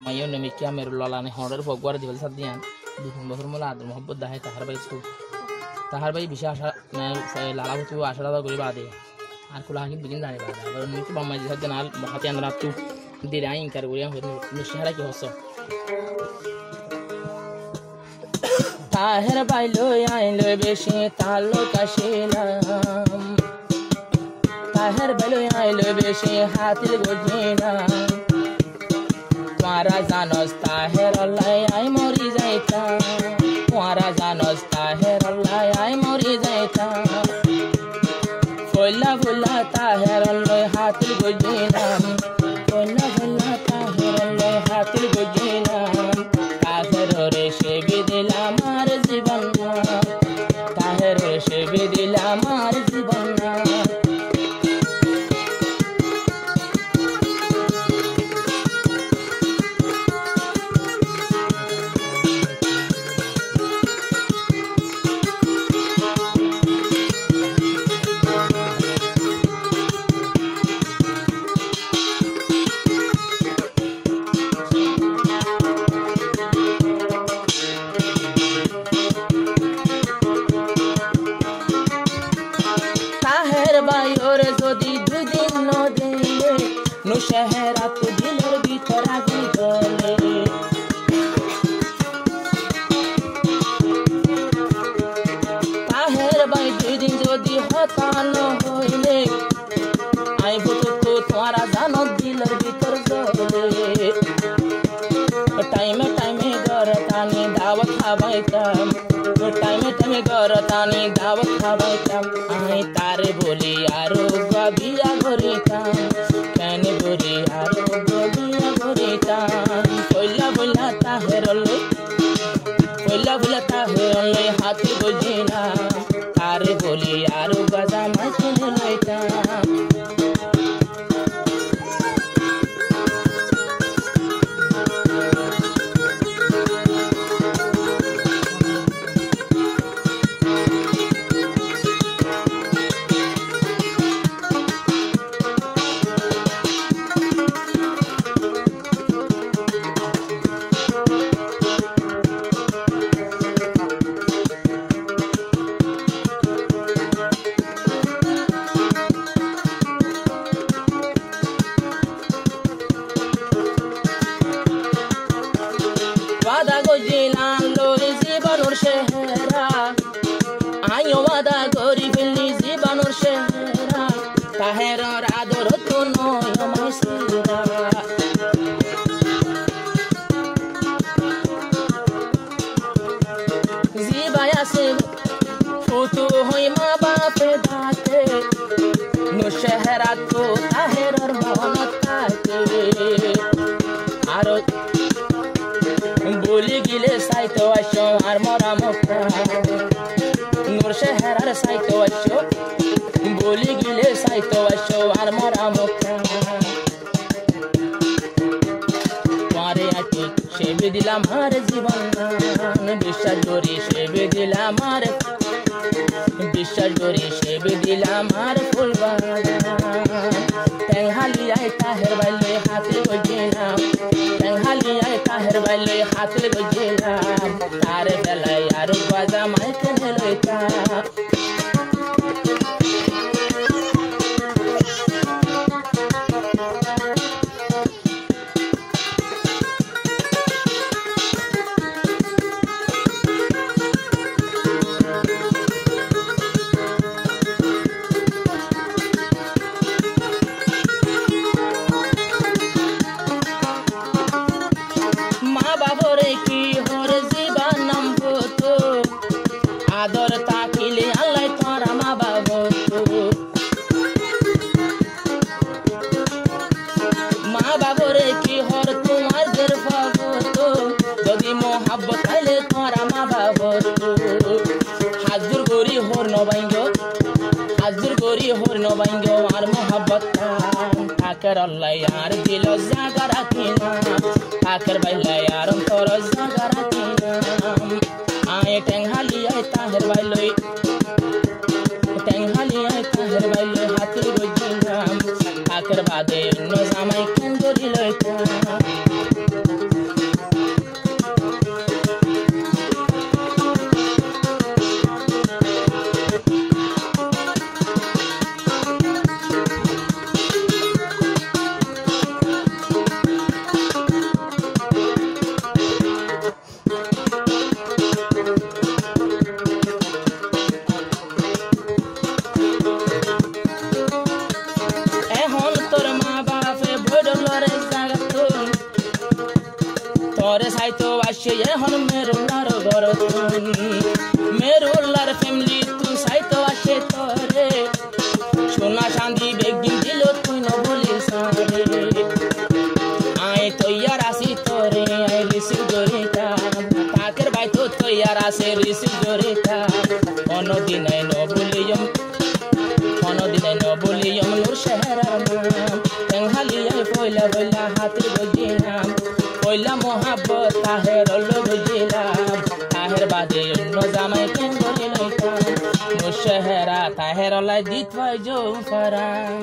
mayo ne mikia merulola ne horror fogwar dibel sadian dukun bosor mola adur mohabbat dahe tahar bai bisha asha lala butu ashara da gori bade আর কোলা কি begin জানি বাদা আর নিতে বাম্মা যে জানাল মহাতে আনরা তু দিরে আইন কার গরিয়া হই নিশারা কি হসো তাহের বাইলো আইলো বেশি তালো কাশিলাম তাহের বাইলো আইলো বেশি হাতিল গজিনা তোমারা জানোস তাহের আল্লাহ আই মরি যাইতা তোমারা জানোস তাহের আল্লাহ আই মরি যাইতা Folla folla taheralloy hatil gojinam Folla folla taheralloy hatil gojinam Taherore shebi dila mar zibanna Taherore shebi dila mar zibanna शहरात दिलर भीतर आगि गले ताहेर बाई दुई दिन जदि हतान हইলে আইব তো তোমারা জানো দিলর ভিতর জলে টাইমে টাইমে গরতানি দাওয়াত খাবাইতাম টাইমে গরতানি দাওয়াত খাবাইতাম আই তারে বলি আরো বিয়া করিতাম কেনে বলি আরো বিয়া করিতাম কইলা বইলা তাহেরলে হাতি গজিনা তারে বলি আরো গাজা মাই কিনে লইতাম মরে সাইতো আসে এখন মেরুল্লার ঘর মেরুল্লার ফ্যামিলি তুই সাইতো আসে তোরে সোনা চাঁদি বেগিন দিল তুই ন বলিস আয় তৈয়ার আসি তোরে আয় রিসিভ জরিতা তাকের ভাই তো তৈয়ার আসে রিসিভ জরিতা কোনদিন ন বলিয়ম নূর শহরার নাম তেংহালিয়ায় পয়লা পয়লা হাতের গজিলাম পয়লা মোহাব্বত তাহের অল্লো বুঝিলাম তাহের বাদে অন্য জামাই কেন করে লইতাম নূর শহরা তাহের অলাই দিত হয় জৌফারাম